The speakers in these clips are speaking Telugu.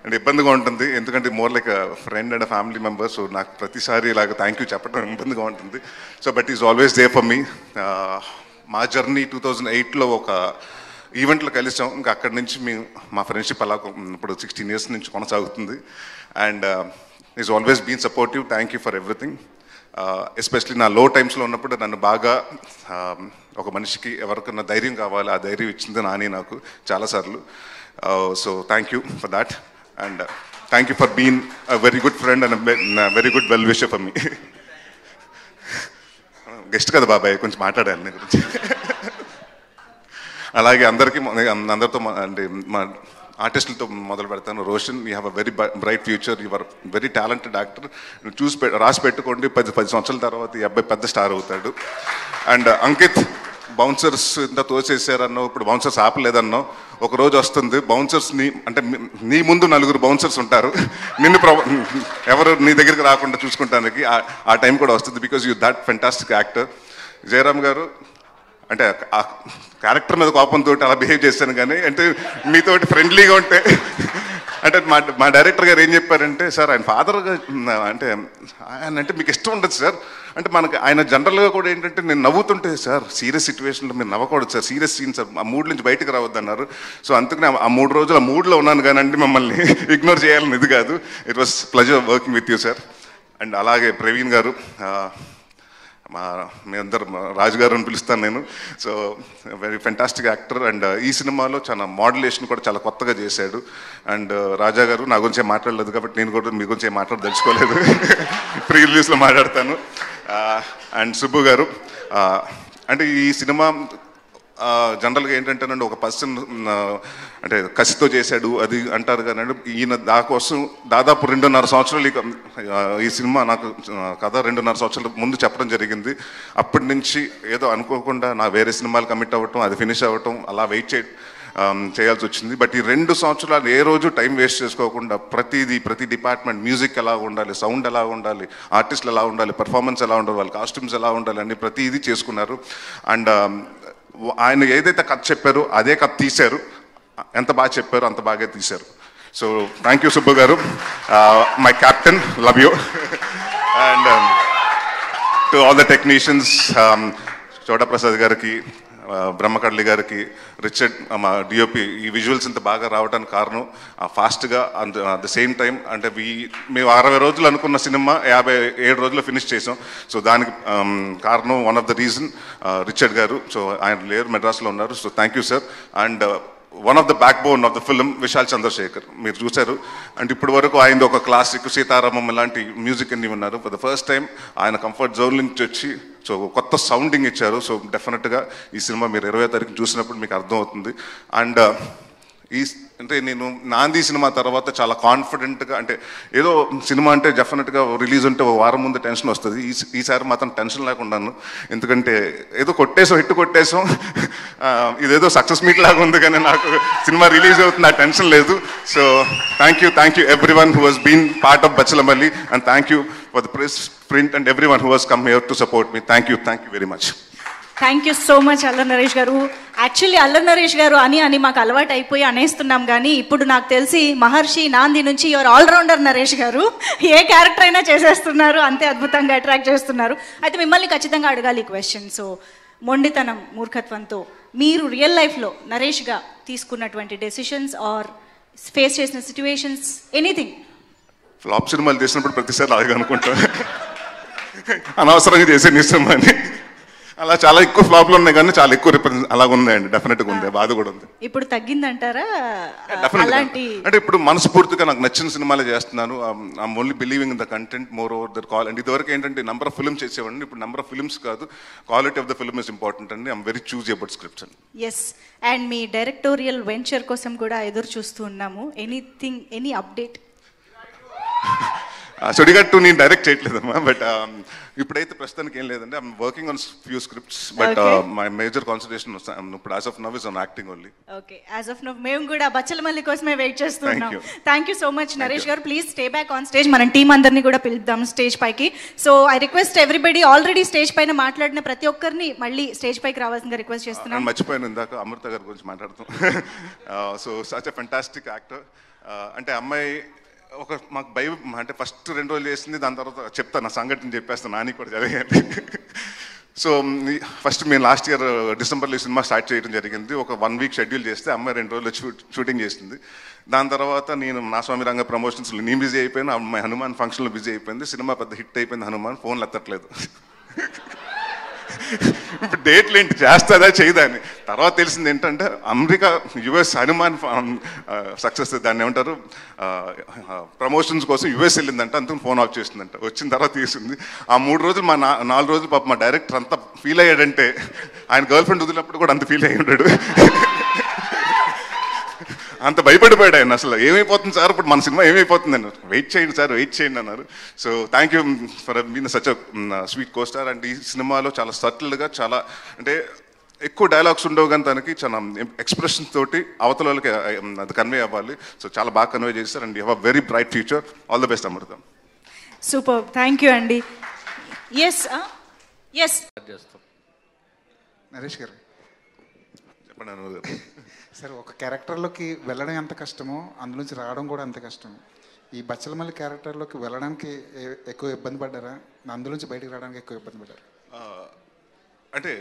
అంటే ఇబ్బందిగా ఉంటుంది, ఎందుకంటే more like friend and family member. So నాకు ప్రతిసారి ఇలాగ థ్యాంక్ యూ చెప్పడం ఇబ్బందిగా ఉంటుంది. So but is always they for me. మా జర్నీ 2008లో ఒక ఈవెంట్లో కలిసాం. ఇంకా అక్కడి నుంచి మా ఫ్రెండ్షిప్ అలా ఇప్పుడు 16 years నుంచి కొనసాగుతుంది. And is always been supportive. Thank you for everything. Especially నా లో టైమ్స్లో ఉన్నప్పుడు నన్ను బాగా ఒక మనిషికి ఎవరికన్నా ధైర్యం కావాలి, ఆ ధైర్యం ఇచ్చింది నాని నాకు చాలాసార్లు. So thank you for that. And thank you for been a very good friend and very good well wisher for me. Guest కదా బాబాయ్, కొంచెం మాట్లాడాలి నీ గురించి. అలాగే అందరితో అంటే మా ఆర్టిస్టులతో మొదలు పెడతాను. Roshan, you have a very bright future, you are very talented actor. రాసి పెట్టుకోండి, 10 సంవత్సరాల తర్వాత ఈ అబ్బాయి పెద్ద స్టార్ అవుతాడు. అండ్ అంకిత్, బౌన్సర్స్ ఇంత తోసేసారన్నో, ఇప్పుడు బౌన్సర్స్ ఆపలేదన్నో, ఒక రోజు వస్తుంది బౌన్సర్స్ని అంటే నీ ముందు 4 బౌన్సర్స్ ఉంటారు, నిన్ను ఎవరు నీ దగ్గరికి రాకుండా చూసుకుంటానికి ఆ టైం కూడా వస్తుంది. Because you that fantastic actor. Jayaram గారు, అంటే ఆ క్యారెక్టర్ మీద కోపంతో అలా బిహేవ్ చేశాను, కానీ అంటే మీతోటి ఫ్రెండ్లీగా ఉంటే అంటే మా డైరెక్టర్ గారు ఏం చెప్పారంటే, సార్ ఆయన ఫాదర్గా అంటే ఆయన అంటే మీకు ఇష్టం ఉండదు సార్ అంటే, మనకి ఆయన జనరల్గా కూడా ఏంటంటే నేను నవ్వుతుంటే, సార్ సీరియస్ సిచ్యువేషన్లో మీరు నవ్వకూడదు సార్, సీరియస్ సీన్ సార్, ఆ మూడ్ నుంచి బయటకు రావద్దు అన్నారు. సో అందుకని ఆ 3 రోజులు ఆ మూడ్లో ఉన్నాను, కానీ అంటే మిమ్మల్ని ఇగ్నోర్ చేయాలని ఇది కాదు. It was pleasure working with you sir. And అలాగే ప్రవీణ్ గారు, మీ అందరు రాజు గారు అని పిలుస్తాను నేను. So very fantastic actor. And ఈ సినిమాలో చాలా మోడ్యులేషన్ కూడా చాలా కొత్తగా చేశాడు. అండ్ రాజా గారు, నా గురించి మాట్లాడలేదు కాబట్టి నేను కూడా మీ గురించి మాట్లాడదలుచుకోలేదు, ప్రీ రిలీజ్లో మాట్లాడతాను. అండ్ సుబ్బు గారు, అంటే ఈ సినిమా జనరల్గా ఏంటంటేనండి, ఒక పర్సన్ అంటే కసితో చేశాడు అది అంటారు, కానీ ఈయన దాకోసం దాదాపు 2.5 సంవత్సరాలు ఈ సినిమా నాకు కథ 2.5 సంవత్సరాల ముందు చెప్పడం జరిగింది. అప్పటి నుంచి ఏదో అనుకోకుండా నా వేరే సినిమాలు కమిట్ అవ్వటం, అది ఫినిష్ అవ్వటం, అలా వెయిట్ చేయాల్సి వచ్చింది. బట్ ఈ 2 సంవత్సరాలు ఏ రోజు టైం వేస్ట్ చేసుకోకుండా ప్రతి డిపార్ట్మెంట్, మ్యూజిక్ ఎలా ఉండాలి, సౌండ్ ఎలా ఉండాలి, ఆర్టిస్టులు ఎలా ఉండాలి, పర్ఫార్మెన్స్ ఎలా ఉండాలి, వాళ్ళ కాస్ట్యూమ్స్ ఎలా ఉండాలి అని ప్రతిదీ చేసుకున్నారు. అండ్ ఆయన ఏదైతే కథ చెప్పారో అదే కథ తీశారు, ఎంత బాగా చెప్పారో అంత బాగా తీశారు. సో థ్యాంక్ యూ సుబ్బు గారు, my captain, love you. And to all the technicians, చోటా ప్రసాద్ గారికి, బ్రహ్మకడ్లి గారికి, రిచర్డ్ మా డిఓపి, ఈ విజువల్స్ ఇంత బాగా రావడానికి కారణం ఫాస్ట్గా అట్ ద సేమ్ టైం అంటే మేము 60 రోజులు అనుకున్న సినిమా 57 రోజుల్లో ఫినిష్ చేసాం. సో దానికి కారణం one of the reason Richard గారు. సో ఆయన లేరు, మెడ్రాస్లో ఉన్నారు. So thank you sir. And one of the backbone of the film Vishal Chandrasekhar, మీరు చూశారు. అండ్ ఇప్పటి వరకు ఆయన ఒక క్లాసిక్, సీతారామం ఇలాంటి మ్యూజిక్ అన్ని ఉన్నారు. ఫర్ ద ఫస్ట్ టైం ఆయన కంఫర్ట్ జోన్ నుంచి వచ్చి సో కొత్త సౌండింగ్ ఇచ్చారు. సో డెఫినెట్గా ఈ సినిమా మీరు 20వ తారీఖు చూసినప్పుడు మీకు అర్థమవుతుంది. అండ్ అంటే నేను నాంది సినిమా తర్వాత చాలా కాన్ఫిడెంట్గా, అంటే ఏదో సినిమా అంటే డెఫినెట్గా రిలీజ్ ఉంటే ఒక వారం ముందు టెన్షన్ వస్తుంది. ఈసారి మాత్రం టెన్షన్ లేకుండాను, ఎందుకంటే ఏదో హిట్ కొట్టేసాం, ఇదేదో సక్సెస్ మీట్ లాగా ఉంది, కానీ నాకు సినిమా రిలీజ్ అవుతుంది, ఆ టెన్షన్ లేదు. So thank you everyone who has been part of Bachhalamalli, and thank you for the press, print and everyone who has come here to support me. Thank you very much. Thank you so much Allari Naresh గారు. యాక్చువల్లీ అల్లరి నరేష్ గారు అని మాకు అలవాటు అయిపోయి అనేస్తున్నాం, కానీ ఇప్పుడు నాకు తెలిసి మహర్షి, నాంది నుంచి యువర్ ఆల్రౌండర్ నరేష్ గారు, ఏ క్యారెక్టర్ అయినా చేసేస్తున్నారు, అంతే అద్భుతంగా అట్రాక్ట్ చేస్తున్నారు. అయితే మిమ్మల్ని ఖచ్చితంగా అడగాలి ఈ క్వశ్చన్. సో మొండితనం, మూర్ఖత్వంతో మీరు రియల్ లైఫ్లో నరేష్గా తీసుకున్నటువంటి డెసిషన్స్ ఆర్ ఫేస్ చేసిన సిచ్యువేషన్స్, ఎనీథింగ్? ఫ్లాప్ సినిమాలు చేసినప్పుడు ప్రతిసారి అలాగే అనుకుంటా, అనవసరంగా చేసే నీ సినిమాని. అలా చాలా ఎక్కువ ఫ్లాప్లు ఉన్నాయి, కానీ చాలా ఎక్కువ అలాగ ఉన్నాయండి. డెఫినెట్గా ఉంది, బాధ కూడా ఉంది. ఇప్పుడు తగ్గిందంటారా? అలాంటి అంటే ఇప్పుడు మనస్ఫూర్తిగా నాకు నచ్చిన సినిమాలే చేస్తున్నాను. I'm only believing in the content more over the call. And ఇదివరకు ఏంటంటే నెంబర్ ఆఫ్ ఫిల్మ్స్ చేసేవాడిని, ఇప్పుడు నెంబర్ ఆఫ్ ఫిల్మ్స్ కాదు, quality of the film is important అండి. I'm very choose about scripts అండి. ఎస్, అండ్ మీ డైరెక్టోరియల్ వెంచర్ కోసం కూడా ఎదురు చూస్తూ ఉన్నాము. Any update? సుడిగట్టు నేను డైరెక్ట్ చేయట్లేదమ్మా, బట్ ఇప్పుడైతే ప్రస్తుతానికి ఏం లేదండి. I'm working on few scripts, but my major concentration ఇప్పుడు as of now is on acting only. Okay, as of now మేము కూడా బచ్చలమల్లి కోసమే వెయిట్ చేస్తున్నాం. Thank you so much Naresh గారు. Please stay back on stage. మనం టీం అందరినీ కూడా పిలుద్దాం స్టేజ్ పైకి. So I request everybody, already stage పైన మాట్లాడిన ప్రతి ఒక్కరిని మళ్ళీ స్టేజ్ పైకి రావాల్సిందిగా రిక్వెస్ట్ చేస్తున్నాం. మర్చిపోయాను ఇందాక అమృత గారి గురించి మాట్లాడుతాం. So such a fantastic actor. అంటే అమ్మాయి మాకు భయం అంటే ఫస్ట్ 2 రోజులు చేసింది, దాని తర్వాత చెప్తాను నా సంఘటన చెప్పేస్తాను, నాని కూడా చదివేయాలి. సో ఫస్ట్ మేము లాస్ట్ ఇయర్ డిసెంబర్లో ఈ సినిమా స్టార్ట్ చేయడం జరిగింది. ఒక 1 వీక్ షెడ్యూల్ చేస్తే అమ్మాయి 2 రోజులు షూటింగ్ చేసింది. దాని తర్వాత నేను నా స్వామి రంగ ప్రమోషన్స్లో నేను బిజీ అయిపోయాను, అమ్మాయి హనుమాన్ ఫంక్షన్లో బిజీ అయిపోయింది. సినిమా పెద్ద హిట్ అయిపోయింది, హనుమాన్ ఫోన్లు ఎత్తట్లేదు. ఇప్పుడు డేట్లు ఏంటి, చేస్తుందా చేయదా అని. తర్వాత తెలిసింది ఏంటంటే అమెరికా యుఎస్ హనుమాన్ సక్సెస్, దాన్ని ఏమంటారు, ప్రమోషన్స్ కోసం యుఎస్ వెళ్ళిందంట, అందుకని ఫోన్ ఆఫ్ చేసిందంట. వచ్చిన తర్వాత తీసింది. ఆ 3 రోజులు 4 రోజులు పాప మా డైరెక్టర్ అంతా ఫీల్ అయ్యాడంటే, ఆయన గర్ల్ ఫ్రెండ్ వదిలినప్పుడు కూడా అంత ఫీల్ అయ్యి ఉంటాడు. అంత భయపడిపోయాడు ఆయన. అసలు ఏమైపోతుంది సార్ ఇప్పుడు మన సినిమా ఏమైపోతుంది అన్నారు. వెయిట్ చేయండి సార్, వెయిట్ చేయండి అన్నారు. So thank you for been such a sweet costar. And ఈ సినిమాలో చాలా సటిల్గా, చాలా అంటే ఎక్కువ డైలాగ్స్ ఉండవు కానీ తనకి చాలా ఎక్స్ప్రెషన్స్ తోటి అవతల వాళ్ళకి అది కన్వే అవ్వాలి. సో చాలా బాగా కన్వే చేస్తారు. And you have a very bright future. All the best Amrutha. Super, thank you అండి. ఎస్ ఎస్ నరేష్ గారు చెప్పండి. అనుభవం సార్, ఒక క్యారెక్టర్లోకి వెళ్ళడం ఎంత కష్టమో అందులోంచి రావడం కూడా అంత కష్టం. ఈ బచ్చలమల్లి క్యారెక్టర్లోకి వెళ్ళడానికి ఎక్కువ ఇబ్బంది పడ్డారా, అందులోంచి బయటకు రావడానికి ఎక్కువ ఇబ్బంది పడ్డారా? అంటే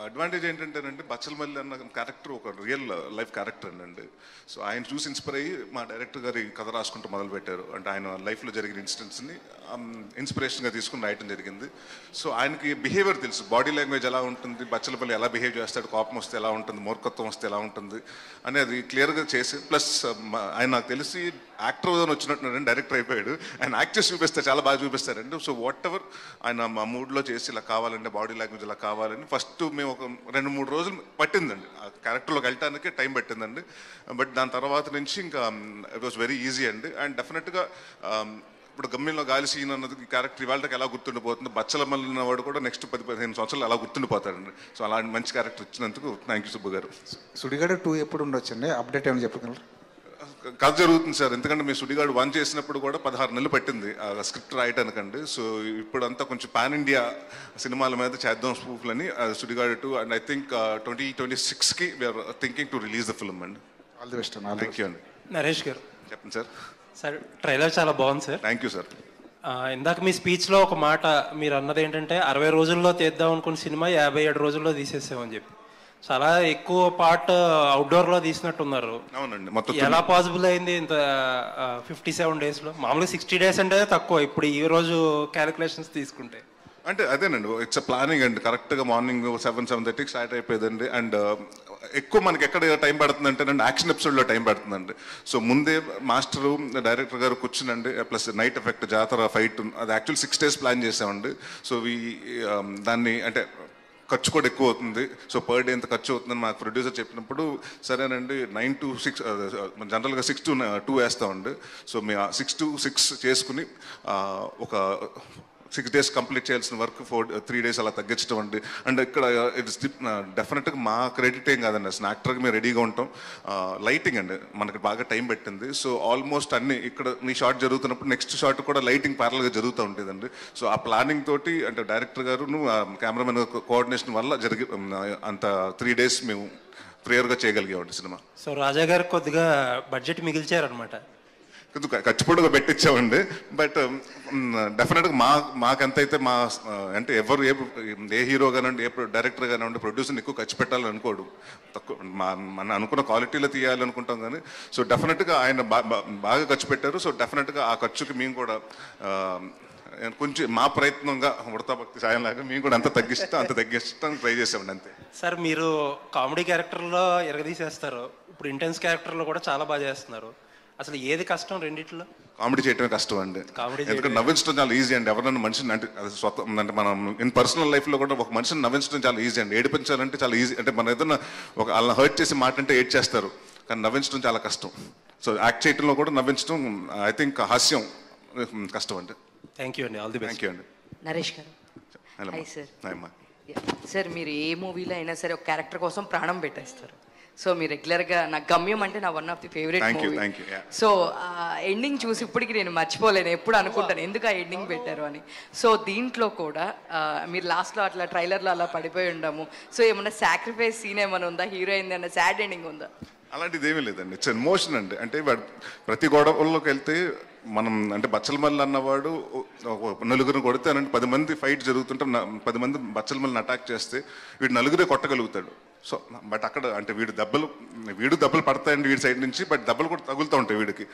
అడ్వాంటేజ్ ఏంటంటేనండి, బచ్చలమల్లి అన్న క్యారెక్టర్ ఒక రియల్ లైఫ్ క్యారెక్టర్ అండి. సో ఆయన చూసి ఇన్స్పైర్ అయ్యి మా డైరెక్టర్ గారి కథ రాసుకుంటూ మొదలుపెట్టారు. అంటే ఆయన లైఫ్లో జరిగిన ఇన్సిడెంట్స్ని ఇన్స్పిరేషన్గా తీసుకుని రాయటం జరిగింది. సో ఆయనకి బిహేవియర్ తెలుసు, బాడీ లాంగ్వేజ్ ఎలా ఉంటుంది, బచ్చలమల్లి ఎలా బిహేవ్ చేస్తాడు, కోపం వస్తే ఎలా ఉంటుంది, మూర్ఖత్వం వస్తే ఎలా ఉంటుంది అనేది క్లియర్గా చేసి, ప్లస్ ఆయన నాకు తెలిసి యాక్టర్ వచ్చినట్టు డైరెక్టర్ అయిపోయాడు. ఆయన యాక్ట్ చేసి చూపిస్తారు, చాలా బాగా చూపిస్తారండి. సో వాట్ ఎవర్ ఆయన మా మూడ్లో చేసి ఇలా కావాలంటే, బాడీ లాంగ్వేజ్ ఇలా కావాలని ఫస్ట్ మేము ఒక 2-3 రోజులు పట్టిందండి ఆ క్యారెక్టర్లోకి వెళ్ళటానికి, టైం పట్టిందండి. బట్ దాని తర్వాత నుంచి ఇంకా ఇట్ వాస్ వెరీ ఈజీ అండి. అండ్ డెఫినెట్గా ఇప్పుడు గమ్యంలో గాలి సీన్ అన్నది క్యారెక్టర్ ఇవాళకి ఎలా గుర్తుండిపోతుంది, బచ్చలమల్లి ఉన్నవాడు కూడా నెక్స్ట్ 10-15 సంవత్సరాలు అలా గుర్తుండిపోతాడండి. సో అలాంటి మంచి క్యారెక్టర్ ఇచ్చినందుకు థ్యాంక్ యూ సుబ్బు గారు. సుడిగాడు 2 ఎప్పుడు ఉండొచ్చండి? అప్డేట్ ఏమైనా చెప్పగలరు? కథ జరుగుతుంది సార్, ఎందుకంటే మీ సుడిగాడు 1 చేసినప్పుడు కూడా 16 నెలలు పట్టింది ఆ స్క్రిప్ట్ రాయటానికండి. సో ఇప్పుడు అంతా కొంచెం పాన్ ఇండియా సినిమాల మీద చేద్దాం స్పూఫ్లని సుడిగాడు 2. అండ్ ఐ థింక్ 2026కి we're thinking to release the film అండి. All the best. Thank you అండి. నరేష్ గారు చెప్పండి సార్. సార్, ట్రైలర్ చాలా బాగుంది సార్. Thank you sir. ఇందాక మీ స్పీచ్లో ఒక మాట మీరు అన్నది ఏంటంటే 60 రోజుల్లో తీద్దాం అనుకున్న సినిమా 57 రోజుల్లో తీసేసామని చెప్పి. చాలా ఎక్కువ పార్ట్ అవుట్డోర్లో తీసినట్టున్నారు. అవునండి. మొత్తం ఎలా పాసిబుల్ అయింది ఇంత 57 డేస్లో? మామూలుగా 60 డేస్ అంటే తక్కువ, ఇప్పుడు ఈ రోజు క్యాలిక్యులేషన్స్ తీసుకుంటే. అంటే అదేనండి, ఇట్స్ ప్లానింగ్ అండి. కరెక్ట్గా మార్నింగ్ 7-7:30కి స్టార్ట్ అయిపోయిందండి. అండ్ ఎక్కువ మనకి ఎక్కడ టైం పడుతుంది అంటే యాక్షన్ ఎపిసోడ్లో టైం పడుతుందండి. సో ముందే మాస్టరు డైరెక్టర్ గారు కూర్చునండి, ప్లస్ నైట్ ఎఫెక్ట్, జాతర, ఫైట్, అది యాక్చువల్ 6 days ప్లాన్ చేసామండి. సో దాన్ని అంటే ఖర్చు కూడా ఎక్కువ అవుతుంది. సో పర్ డే ఎంత ఖర్చు అవుతుందని మాకు ప్రొడ్యూసర్ చెప్పినప్పుడు సరేనండి 9 to 6 జనరల్గా 6 to 2 వేస్తామండి. సో మేము 6 to 6 చేసుకుని ఒక 6 days కంప్లీట్ చేయాల్సిన వర్క్ 3 days అలా తగ్గించడం అండి. అండ్ ఇక్కడ ఇట్స్ డెఫినెట్గా మా క్రెడిట్ ఏం కాదండి, అసలు యాక్టర్కి మేము రెడీగా ఉంటాం. లైటింగ్ అండి మనకి బాగా టైం పెట్టింది. సో ఆల్మోస్ట్ అన్ని ఇక్కడ నీ షాట్ జరుగుతున్నప్పుడు నెక్స్ట్ షాట్ కూడా లైటింగ్ ప్యారల్గా జరుగుతూ ఉంటుందండి. సో ఆ ప్లానింగ్ తోటి అంటే డైరెక్టర్ గారును కెమెరామెన్ కోఆర్డినేషన్ వల్ల అంత 3 days మేము ప్రేయర్గా చేయగలిగామండి సినిమా. సో రాజా గారు కొద్దిగా బడ్జెట్ మిగిల్చారనమాట. ఖచ్చితంగా పెట్టించామండి. బట్ డెఫినెట్గా మాకెంతైతే మా అంటే ఎవరు ఏ హీరో కానివ్వండి, ఏ డైరెక్టర్ కానివ్వండి, ప్రొడ్యూసర్ని ఎక్కువ ఖర్చు పెట్టాలని అనుకోడు, తక్కువ మన అనుకున్న క్వాలిటీలో తీయాలనుకుంటాం కానీ. సో డెఫినెట్గా ఆయన బాగా ఖర్చు పెట్టారు. సో డెఫినెట్గా ఆ ఖర్చుకి మేము కూడా కొంచెం మా ప్రయత్నంగా ఉడతా భక్తి సాయం లాగా మేము కూడా అంత తగ్గిస్తాం ట్రై చేసామండి అంతే. సార్, మీరు కామెడీ క్యారెక్టర్లో ఎరగదీసేస్తారు, ఇప్పుడు ఇంటెన్స్ క్యారెక్టర్లో కూడా చాలా బాగా చేస్తున్నారు. అసలు ఏది కష్టం రెండిట్లో? కామెడీ చేయటమే కష్టం అండి. ఎందుకంటే నవ్వించడం చాలా ఈజీ అండి. ఎవరైనా మనిషిని అంటే స్వతం అంటే మనం ఇన్ పర్సనల్ లైఫ్లో కూడా ఒక మనిషిని నవ్వించడం చాలా ఈజీ అండి. ఏడిపించాలంటే చాలా ఈజీ. అంటే మనం ఏదైనా ఒక వాళ్ళని హర్ట్ చేసి మాట అంటే ఏడ్ చేస్తారు, కానీ నవ్వించడం చాలా కష్టం. సో యాక్ట్ చేయడంలో కూడా నవ్వించడం ఐ థింక్ హాస్యం కష్టం అండి. థ్యాంక్ యూ అండి. All the best. Thank you అండి. నరేష్ గారు, హాయ్ సార్. అమ్మా సార్, మీరు ఏ మూవీలో అయినా సరే ఒక క్యారెక్టర్ కోసం ప్రాణం పెట్టేస్తారు. సో మీరు రెగ్యులర్గా నాకు గమ్యం అంటే నా one of the favourite movie. So ending చూసి ఇప్పటికి నేను మర్చిపోలేను, ఎప్పుడు అనుకుంటాను ఎందుకు ఆ ఎండింగ్ పెట్టారు అని. సో దీంట్లో కూడా మీరు లాస్ట్లో అట్లా ట్రైలర్లో అలా పడిపోయి ఉండము. సో ఏమన్నా సాక్రిఫైస్ సీన్ ఏమైనా ఉందా? హీరోయిన్ అన్న సాడ్ ఎండింగ్ ఉందా? అలాంటిది ఏమీ లేదండి. ఇట్స్ ఎమోషన్ అండి. అంటే వాడు ప్రతి గొడవల్లోకి వెళ్తే మనం అంటే బచ్చలమల్లి అన్నవాడు నలుగురిని కొడితే అనంటే 10 మంది ఫైట్ జరుగుతుంటే 10 మంది బచ్చలమల్లిని అటాక్ చేస్తే వీడు నలుగురే కొట్టగలుగుతాడు. సో బట్ అక్కడ అంటే వీడు దెబ్బలు పడతాయండి వీడి సైడ్ నుంచి, బట్ దెబ్బలు కూడా తగులుతూ ఉంటాయి వీడికి.